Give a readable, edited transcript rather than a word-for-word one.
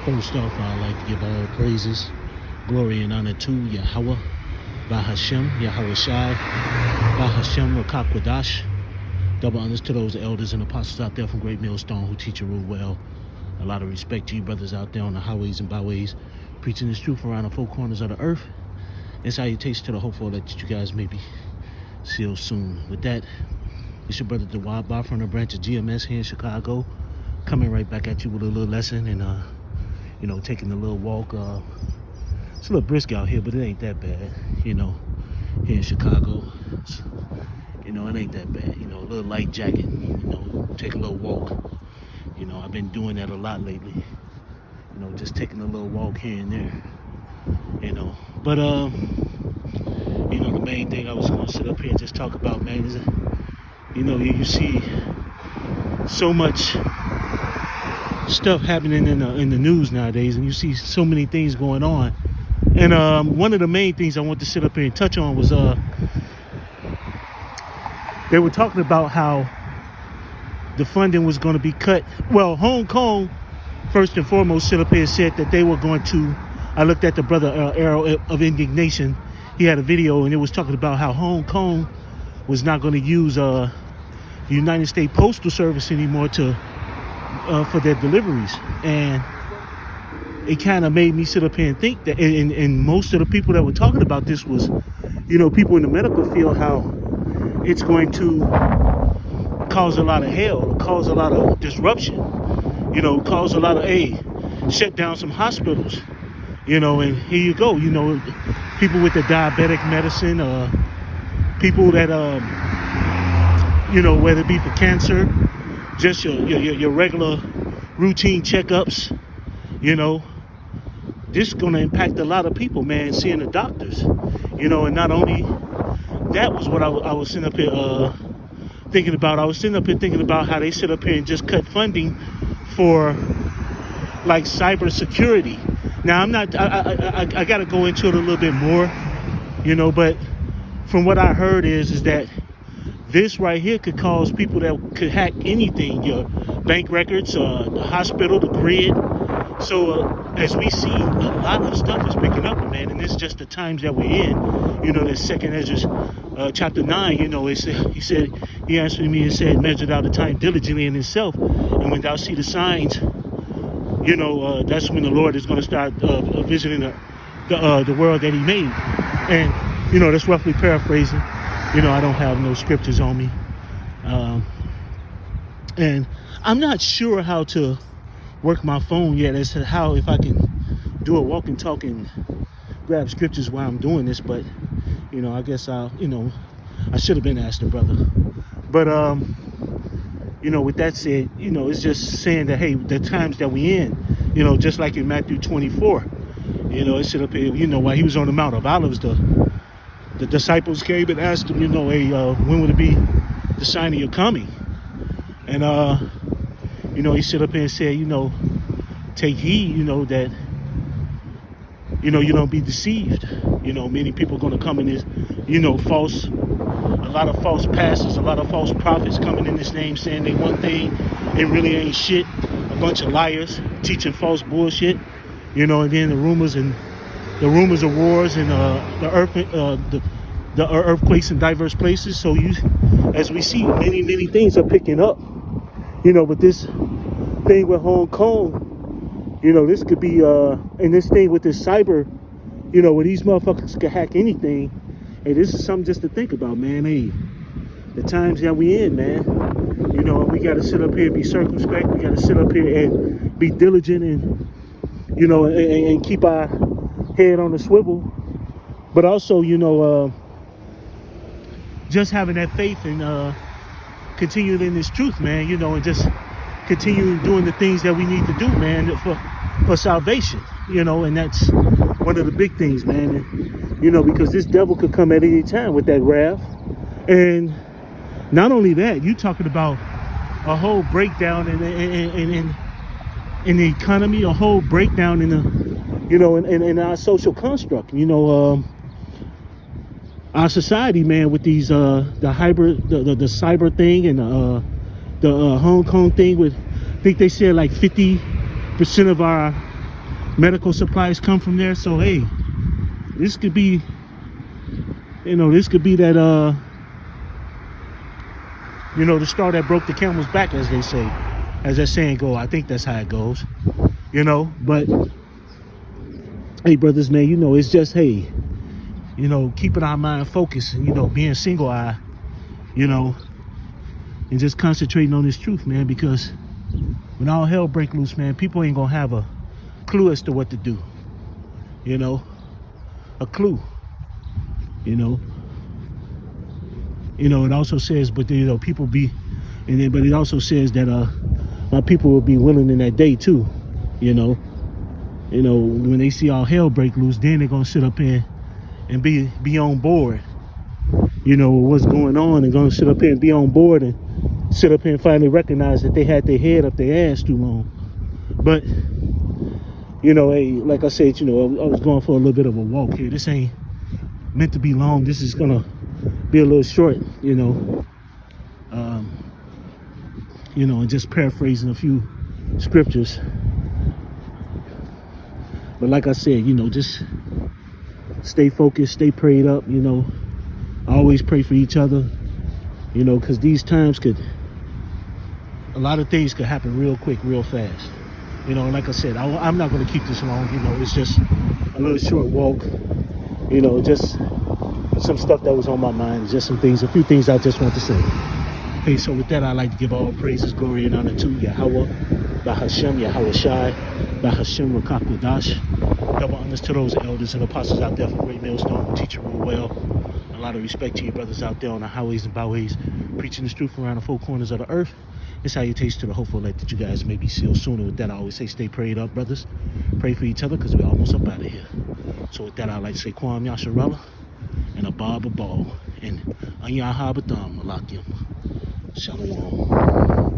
First off, I'd like to give all praises, glory, and honor to Yahweh, Bahashem, Yahweh Shai, Bahashem, Rakakwadash. Double honors to those elders and apostles out there from Great Millstone who teach and rule well. A lot of respect to you brothers out there on the highways and byways, preaching this truth around the four corners of the earth. And salutations to the hopeful that you guys may be sealed soon. With that, it's your brother Dawab from the branch of GMS here in Chicago, coming right back at you with a little lesson and taking a little walk. It's a little brisk out here, but it ain't that bad, here in Chicago. It ain't that bad, a little light jacket, take a little walk. I've been doing that a lot lately, just taking a little walk here and there, But, the main thing I was going to sit up here and just talk about, man, is, you see so much stuff happening in the news nowadays, and you see so many things going on. And one of the main things I want to sit up here and touch on was they were talking about how the funding was going to be cut. Well, Hong Kong, first and foremost, sit up here and said that they were going to. I looked at the brother Arrow of Indignation. He had a video, and it was talking about how Hong Kong was not going to use the United States Postal Service anymore for their deliveries. And it kind of made me sit up here and think that, and most of the people that were talking about this was, people in the medical field, how it's going to cause a lot of hell, cause a lot of disruption, cause a lot of, shut down some hospitals, and here you go, people with the diabetic medicine, people that, whether it be for cancer, just your regular routine checkups, this is going to impact a lot of people, man, seeing the doctors, and not only that was what I was sitting up here thinking about. I was sitting up here thinking about how they sit up here and just cut funding for like cybersecurity. Now I got to go into it a little bit more, but from what I heard is that this right here could cause people that could hack anything, your bank records, the hospital, the grid. So as we see, a lot of stuff is picking up, man, and this is just the times that we're in. That second Ezra chapter 9, he answered me and said, measured out the time diligently in himself, and when thou see the signs, that's when the Lord is going to start visiting the world that he made. And that's roughly paraphrasing. I don't have no scriptures on me, and I'm not sure how to work my phone yet as to how, if I can do a walk and talk and grab scriptures while I'm doing this. But I guess I should have been asked the brother. But with that said, it's just saying that, hey, the times that we in, just like in Matthew 24, it should up here, while he was on the Mount of Olives, the disciples came and asked him, hey, when would it be the sign of your coming? And he stood up here and said, take heed, that you don't be deceived. Many people are going to come in this, a lot of false pastors, a lot of false prophets coming in this name saying they one thing, it really ain't shit. A bunch of liars teaching false bullshit, and then the rumors of wars and the earthquakes in diverse places. So as we see, many things are picking up, but this thing with Hong Kong, this could be, and this thing with this cyber, where these motherfuckers can hack anything. Hey, this is something just to think about, man. Hey, the times that we in, man, we got to sit up here and be circumspect. We got to sit up here and be diligent and, and keep our head on the swivel. But also, just having that faith and continuing in this truth, man, and just continuing doing the things that we need to do, man, for salvation, and that's one of the big things, man. And, because this devil could come at any time with that wrath. And not only that, you talking about a whole breakdown in the economy, a whole breakdown in the, in our social construct, our society, man, with these the hybrid, the cyber thing and the Hong Kong thing. With, I think they said like 50% of our medical supplies come from there. So hey, this could be, this could be that the straw that broke the camel's back, as they say, as that saying go. I think that's how it goes, but hey, brothers, man, it's just, hey, keeping our mind focused and, being single eye, and just concentrating on this truth, man, because when all hell break loose, man, people ain't gonna have a clue as to what to do, a clue, it also says, but people be, but it also says that my people will be willing in that day too, when they see all hell break loose, then they're gonna sit up here and be on board, with what's going on, and gonna sit up here and be on board and sit up here and finally recognize that they had their head up their ass too long. But hey, like I said, I was going for a little bit of a walk here. This ain't meant to be long. This is gonna be a little short, and just paraphrasing a few scriptures. But like I said, just stay focused, stay prayed up, always pray for each other, because these times a lot of things could happen real quick, real fast. And like I said, I'm not going to keep this long, it's just a little short walk, just some stuff that was on my mind, just a few things I just want to say. Hey, so with that, I'd like to give all praises, glory, and honor to Yahweh, Bahashem, Yahweh Shai, Bahashem, Rakakwadash. Double honors to those elders and apostles out there from Great Millstone who teach it real well. A lot of respect to you brothers out there on the highways and byways, preaching this truth around the four corners of the earth. It's salutations to the hopeful elect that you guys may be sealed sooner. With that, I always say stay prayed up, brothers. Pray for each other, because we're almost up out of here. So with that, I'd like to say Kwam Yasharella and Abba Babal and Anyaha Batam Malakim. Shalom.